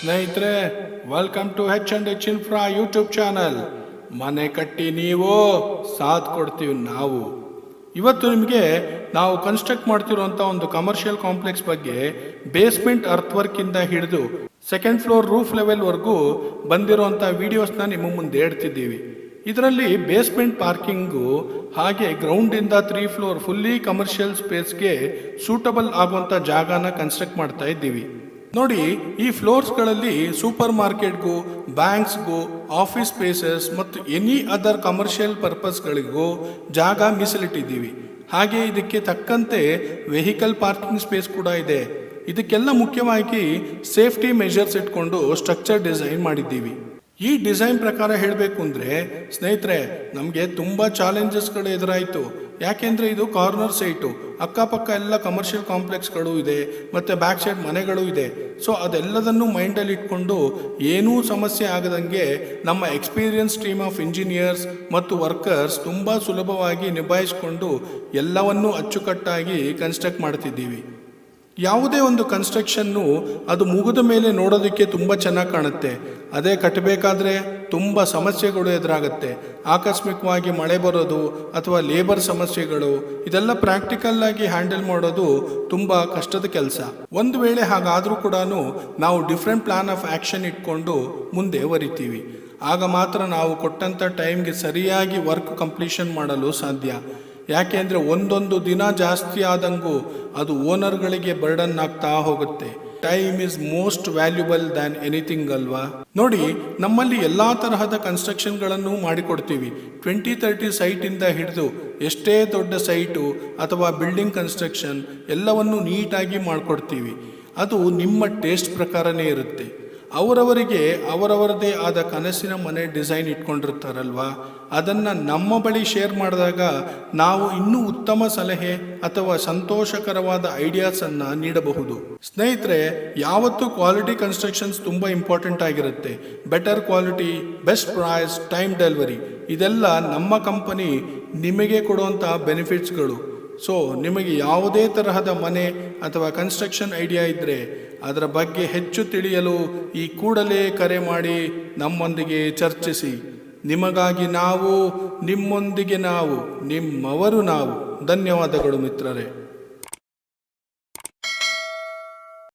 ಸ್ನೇಹಿತರೆ, welcome to H and H infra YouTube channel. ಮನೆ ಕಟ್ಟಿ ನೀವು, ಸಾಥ್ ಕೊಡ್ತೀವಿ ನಾವು. ಇವತ್ತು ನಿಮಗೆ ನಾವು ಕನ್ಸ್ಟ್ರಕ್ಟ್ ಮಾಡ್ತಿರುವಂಥ ಒಂದು ಕಮರ್ಷಿಯಲ್ ಕಾಂಪ್ಲೆಕ್ಸ್ ಬಗ್ಗೆ ಬೇಸ್ಮೆಂಟ್ ಅರ್ತ್ ವರ್ಕಿಂದ ಹಿಡಿದು ಸೆಕೆಂಡ್ ಫ್ಲೋರ್ ರೂಫ್ ಲೆವೆಲ್ವರೆಗೂ ಬಂದಿರುವಂಥ ವಿಡಿಯೋಸ್ನ ನಿಮ್ಮ ಮುಂದೆ ಇಡ್ತಿದ್ದೀವಿ. ಇದರಲ್ಲಿ ಬೇಸ್ಮೆಂಟ್ ಪಾರ್ಕಿಂಗು ಹಾಗೆ ಗ್ರೌಂಡಿಂದ 3 ಫ್ಲೋರ್ ಫುಲ್ಲಿ ಕಮರ್ಷಿಯಲ್ ಸ್ಪೇಸ್ಗೆ ಸೂಟಬಲ್ ಆಗುವಂಥ ಜಾಗನ ಕನ್ಸ್ಟ್ರಕ್ಟ್ ಮಾಡ್ತಾ ಇದ್ದೀವಿ. ನೋಡಿ, ಈ ಫ್ಲೋರ್ಸ್ಗಳಲ್ಲಿ ಸೂಪರ್ ಮಾರ್ಕೆಟ್ಗೂ, ಬ್ಯಾಂಕ್ಸ್ಗೂ, ಆಫೀಸ್ ಸ್ಪೇಸಸ್ ಮತ್ತು ಎನಿ ಅದರ್ ಕಮರ್ಷಿಯಲ್ ಪರ್ಪಸ್ಗಳಿಗೂ ಜಾಗ ಮೀಸಲಿಟ್ಟಿದ್ದೀವಿ. ಹಾಗೆ ಇದಕ್ಕೆ ತಕ್ಕಂತೆ ವೆಹಿಕಲ್ ಪಾರ್ಕಿಂಗ್ ಸ್ಪೇಸ್ ಕೂಡ ಇದೆ. ಇದಕ್ಕೆಲ್ಲ ಮುಖ್ಯವಾಗಿ ಸೇಫ್ಟಿ ಮೆಷರ್ಸ್ ಇಟ್ಕೊಂಡು ಸ್ಟ್ರಕ್ಚರ್ ಡಿಸೈನ್ ಮಾಡಿದ್ದೀವಿ. ಈ ಡಿಸೈನ್ ಪ್ರಕಾರ ಹೇಳಬೇಕು ಅಂದರೆ ಸ್ನೇಹಿತರೆ, ನಮಗೆ ತುಂಬ ಚಾಲೆಂಜಸ್ಗಳು ಎದುರಾಯಿತು. ಯಾಕೆಂದರೆ ಇದು ಕಾರ್ನರ್ ಸೈಟು, ಅಕ್ಕಪಕ್ಕ ಎಲ್ಲ ಕಮರ್ಷಿಯಲ್ ಕಾಂಪ್ಲೆಕ್ಸ್ಗಳು ಇದೆ ಮತ್ತು ಬ್ಯಾಕ್ ಸೈಡ್ ಮನೆಗಳು ಇದೆ. ಸೊ ಅದೆಲ್ಲದನ್ನು ಮೈಂಡಲ್ಲಿ ಇಟ್ಕೊಂಡು ಏನೂ ಸಮಸ್ಯೆ ಆಗದಂಗೆ ನಮ್ಮ ಎಕ್ಸ್ಪೀರಿಯನ್ಸ್ ಟೀಮ್ ಆಫ್ ಇಂಜಿನಿಯರ್ಸ್ ಮತ್ತು ವರ್ಕರ್ಸ್ ತುಂಬ ಸುಲಭವಾಗಿ ನಿಭಾಯಿಸಿಕೊಂಡು ಎಲ್ಲವನ್ನೂ ಅಚ್ಚುಕಟ್ಟಾಗಿ ಕನ್ಸ್ಟ್ರಕ್ಟ್ ಮಾಡ್ತಿದ್ದೀವಿ. ಯಾವುದೇ ಒಂದು ಕನ್ಸ್ಟ್ರಕ್ಷನ್ನು ಅದು ಮುಗಿದ ಮೇಲೆ ನೋಡೋದಕ್ಕೆ ತುಂಬ ಚೆನ್ನಾಗಿ ಕಾಣುತ್ತೆ. ಅದೇ ಕಟ್ಟಬೇಕಾದ್ರೆ ತುಂಬ ಸಮಸ್ಯೆಗಳು ಎದುರಾಗುತ್ತೆ. ಆಕಸ್ಮಿಕವಾಗಿ ಮಳೆ ಬರೋದು ಅಥವಾ ಲೇಬರ್ ಸಮಸ್ಯೆಗಳು, ಇದೆಲ್ಲ ಪ್ರಾಕ್ಟಿಕಲ್ ಆಗಿ ಹ್ಯಾಂಡಲ್ ಮಾಡೋದು ತುಂಬ ಕಷ್ಟದ ಕೆಲಸ. ಒಂದು ವೇಳೆ ಹಾಗಾದರೂ ಕೂಡ ನಾವು ಡಿಫ್ರೆಂಟ್ ಪ್ಲಾನ್ ಆಫ್ ಆ್ಯಕ್ಷನ್ ಇಟ್ಕೊಂಡು ಮುಂದೆ ವರಿತೀವಿ. ಆಗ ಮಾತ್ರ ನಾವು ಕೊಟ್ಟಂಥ ಟೈಮ್ಗೆ ಸರಿಯಾಗಿ ವರ್ಕ್ ಕಂಪ್ಲೀಷನ್ ಮಾಡಲು ಸಾಧ್ಯ. ಯಾಕೆ ಅಂದರೆ ಒಂದೊಂದು ದಿನ ಜಾಸ್ತಿ ಆದಂಗೂ ಅದು ಓನರ್ಗಳಿಗೆ ಬರ್ಡನ್ ಆಗ್ತಾ ಹೋಗುತ್ತೆ. Time is most valuable than anything ಅಲ್ವಾ? ನೋಡಿ, ನಮ್ಮಲ್ಲಿ ಎಲ್ಲ ತರಹದ ಕನ್ಸ್ಟ್ರಕ್ಷನ್ಗಳನ್ನು ಮಾಡಿಕೊಡ್ತೀವಿ. 20-30 ಸೈಟಿಂದ ಹಿಡಿದು ಎಷ್ಟೇ ದೊಡ್ಡ ಸೈಟು ಅಥವಾ ಬಿಲ್ಡಿಂಗ್ ಕನ್ಸ್ಟ್ರಕ್ಷನ್ ಎಲ್ಲವನ್ನು ನೀಟಾಗಿ ಮಾಡಿಕೊಡ್ತೀವಿ. ಅದು ನಿಮ್ಮ ಟೇಸ್ಟ್ ಪ್ರಕಾರನೇ ಇರುತ್ತೆ. ಅವರವರಿಗೆ ಅವರವರದೇ ಆದ ಕನಸಿನ ಮನೆ ಡಿಸೈನ್ ಇಟ್ಕೊಂಡಿರ್ತಾರಲ್ವಾ, ಅದನ್ನು ನಮ್ಮ ಬಳಿ ಶೇರ್ ಮಾಡಿದಾಗ ನಾವು ಇನ್ನೂ ಉತ್ತಮ ಸಲಹೆ ಅಥವಾ ಸಂತೋಷಕರವಾದ ಐಡಿಯಾಸನ್ನು ನೀಡಬಹುದು. ಸ್ನೇಹಿತರೆ, ಯಾವತ್ತೂ ಕ್ವಾಲಿಟಿ ಕನ್ಸ್ಟ್ರಕ್ಷನ್ಸ್ ತುಂಬ ಇಂಪಾರ್ಟೆಂಟ್ ಆಗಿರುತ್ತೆ. Better quality, best price, time delivery, ಇದೆಲ್ಲ ನಮ್ಮ ಕಂಪನಿ ನಿಮಗೆ ಕೊಡುವಂಥ ಬೆನಿಫಿಟ್ಸ್ಗಳು. ಸೊ ನಿಮಗೆ ಯಾವುದೇ ತರಹದ ಮನೆ ಅಥವಾ ಕನ್ಸ್ಟ್ರಕ್ಷನ್ ಐಡಿಯಾ ಇದ್ದರೆ ಅದರ ಬಗ್ಗೆ ಹೆಚ್ಚು ತಿಳಿಯಲು ಈ ಕೂಡಲೇ ಕರೆ ಮಾಡಿ ನಮ್ಮೊಂದಿಗೆ ಚರ್ಚಿಸಿ. ನಿಮಗಾಗಿ ನಾವು, ನಿಮ್ಮೊಂದಿಗೆ ನಾವು, ನಿಮ್ಮವರು ನಾವು. ಧನ್ಯವಾದಗಳು ಮಿತ್ರರೇ.